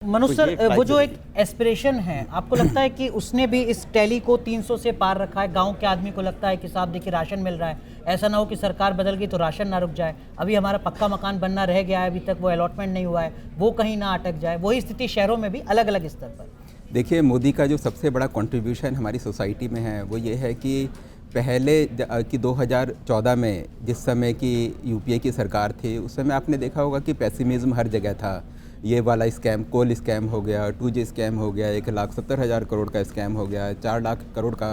मनुष्य तो सर, वो जो एक एस्पिरेशन है, आपको लगता है कि उसने भी इस टैली को 300 से पार रखा है? गांव के आदमी को लगता है कि साहब देखिए राशन मिल रहा है, ऐसा ना हो कि सरकार बदल गई तो राशन ना रुक जाए, अभी हमारा पक्का मकान बनना रह गया है, अभी तक वो अलॉटमेंट नहीं हुआ है, वो कहीं ना अटक जाए। वही स्थिति शहरों में भी अलग अलग स्तर पर। देखिए, मोदी का जो सबसे बड़ा कंट्रीब्यूशन हमारी सोसाइटी में है वो ये है कि पहले कि 2014 में जिस समय की यूपीए की सरकार थी, उस समय आपने देखा होगा कि पेसिमिज्म हर जगह था। ये वाला स्कैम, कोल स्कैम हो गया, 2G स्कैम हो गया, 1,70,000 करोड़ का स्कैम हो गया, 4 लाख करोड़ का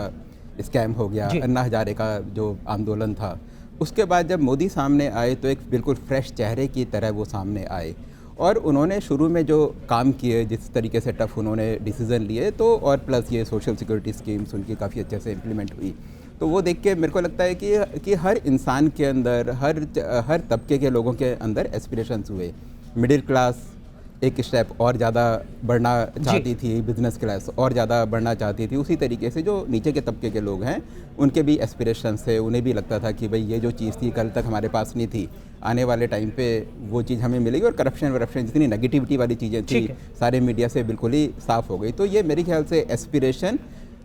स्कैम हो गया, जी। अन्ना हजारे का जो आंदोलन था। उसके बाद जब मोदी सामने आए तो एक बिल्कुल फ्रेश चेहरे की तरह वो सामने आए और उन्होंने शुरू में जो काम किए, जिस तरीके से टफ उन्होंने डिसीज़न लिए, तो और प्लस ये सोशल सिक्योरिटी स्कीम्स उनकी काफ़ी अच्छे से इम्प्लीमेंट हुई। तो वो देख के मेरे को लगता है कि हर इंसान के अंदर, हर तबके के लोगों के अंदर एस्पिरेशंस हुए। मिडिल क्लास एक स्टेप और ज़्यादा बढ़ना चाहती थी, बिजनेस क्लास और ज़्यादा बढ़ना चाहती थी। उसी तरीके से जो नीचे के तबके के लोग हैं, उनके भी एस्पिरेशंस थे। उन्हें भी लगता था कि भाई ये जो चीज़ थी कल तक हमारे पास नहीं थी, आने वाले टाइम पे वो चीज़ हमें मिलेगी। और करप्शन जितनी नेगेटिविटी वाली चीज़ें थी सारे मीडिया से बिल्कुल ही साफ़ हो गई। तो ये मेरे ख्याल से एस्पिरेशन,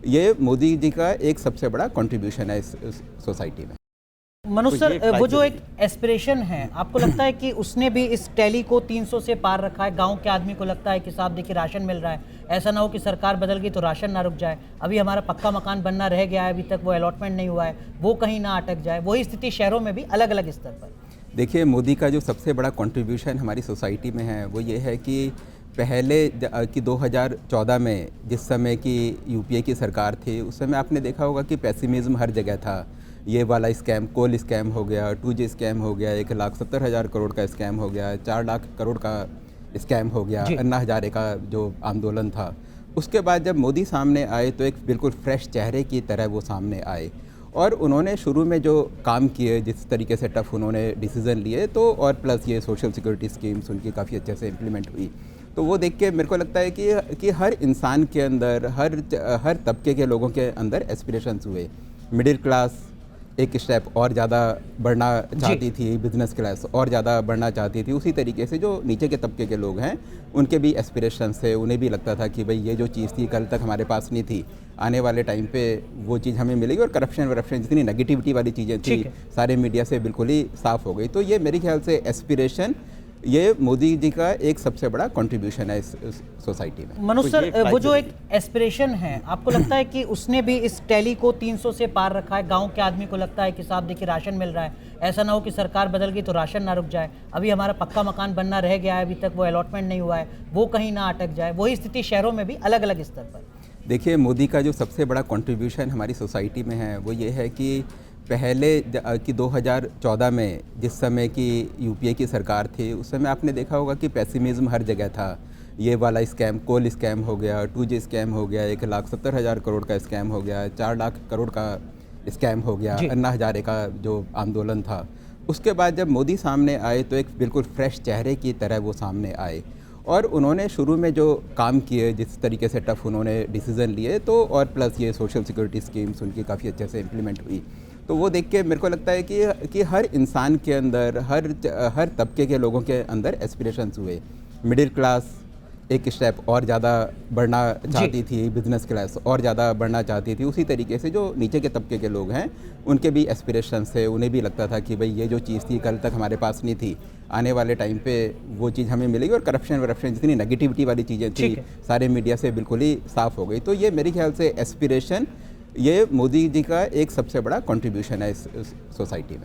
ये मोदी जी का एक सबसे बड़ा कंट्रीब्यूशन है इस सोसाइटी में। मनुष्य तो ये सर, वो जो एक एस्पिरेशन है, आपको लगता है कि उसने भी इस टैली को 300 से पार रखा है? गांव के आदमी को लगता है कि साहब देखिए राशन मिल रहा है, ऐसा ना हो कि सरकार बदल गई तो राशन ना रुक जाए, अभी हमारा पक्का मकान बनना रह गया है, अभी तक वो अलॉटमेंट नहीं हुआ है, वो कहीं ना अटक जाए। वही स्थिति शहरों में भी अलग अलग स्तर पर। देखिए, मोदी का जो सबसे बड़ा कंट्रीब्यूशन हमारी सोसाइटी में है वो ये है कि पहले कि 2014 में जिस समय की यूपीए की सरकार थी, उस समय आपने देखा होगा कि पेसिमिज्म हर जगह था। ये वाला स्कैम, कोल स्कैम हो गया, 2G स्कैम हो गया, 1,70,000 करोड़ का स्कैम हो गया, 4 लाख करोड़ का स्कैम हो गया, अन्ना हजारे का जो आंदोलन था। उसके बाद जब मोदी सामने आए तो एक बिल्कुल फ्रेश चेहरे की तरह वो सामने आए और उन्होंने शुरू में जो काम किए, जिस तरीके से टफ उन्होंने डिसीज़न लिए, तो और प्लस ये सोशल सिक्योरिटी स्कीम्स उनकी काफ़ी अच्छे से इम्प्लीमेंट हुई। तो वो देख के मेरे को लगता है कि हर इंसान के अंदर, हर तबके के लोगों के अंदर एस्पिरेशंस हुए। मिडिल क्लास एक स्टेप और ज़्यादा बढ़ना चाहती थी, बिजनेस क्लास और ज़्यादा बढ़ना चाहती थी। उसी तरीके से जो नीचे के तबके के लोग हैं, उनके भी एस्पिरेशंस थे। उन्हें भी लगता था कि भाई ये जो चीज़ थी कल तक हमारे पास नहीं थी, आने वाले टाइम पे वो चीज़ हमें मिलेगी। और करप्शन जितनी नेगेटिविटी वाली चीज़ें थी सारे मीडिया से बिल्कुल ही साफ़ हो गई। तो ये मेरे ख्याल से एस्पिरेशन, ये मोदी जी का एक सबसे बड़ा कंट्रीब्यूशन है इस सोसाइटी में। मनुष्य सर, वो जो एक एस्पिरेशन है, आपको लगता है कि उसने भी इस टैली को 300 से पार रखा है? गांव के आदमी को लगता है कि साहब देखिए राशन मिल रहा है, ऐसा ना हो कि सरकार बदल गई तो राशन ना रुक जाए, अभी हमारा पक्का मकान बनना रह गया है, अभी तक वो अलॉटमेंट नहीं हुआ है, वो कहीं ना अटक जाए। वही स्थिति शहरों में भी अलग अलग स्तर पर। देखिए, मोदी का जो सबसे बड़ा कंट्रीब्यूशन हमारी सोसाइटी में है वो ये है कि पहले कि 2014 में जिस समय की यूपीए की सरकार थी, उस समय आपने देखा होगा कि पेसिमिज्म हर जगह था। ये वाला स्कैम, कोल स्कैम हो गया, 2G स्कैम हो गया, 1,70,000 करोड़ का स्कैम हो गया, 4 लाख करोड़ का स्कैम हो गया, अन्ना हजारे का जो आंदोलन था। उसके बाद जब मोदी सामने आए तो एक बिल्कुल फ्रेश चेहरे की तरह वो सामने आए और उन्होंने शुरू में जो काम किए, जिस तरीके से टफ उन्होंने डिसीज़न लिए, तो और प्लस ये सोशल सिक्योरिटी स्कीम्स उनकी काफ़ी अच्छे से इम्प्लीमेंट हुई। तो वो देख के मेरे को लगता है कि हर इंसान के अंदर, हर तबके के लोगों के अंदर एस्पिरेशंस हुए। मिडिल क्लास एक स्टेप और ज़्यादा बढ़ना चाहती थी, बिजनेस क्लास और ज़्यादा बढ़ना चाहती थी। उसी तरीके से जो नीचे के तबके के लोग हैं, उनके भी एस्पिरेशंस थे। उन्हें भी लगता था कि भाई ये जो चीज़ थी कल तक हमारे पास नहीं थी, आने वाले टाइम पे वो चीज़ हमें मिलेगी। और करप्शन जितनी नेगेटिविटी वाली चीज़ें थी सारे मीडिया से बिल्कुल ही साफ़ हो गई। तो ये मेरे ख्याल से एस्पिरेशन, ये मोदी जी का एक सबसे बड़ा कंट्रीब्यूशन है इस सोसाइटी में।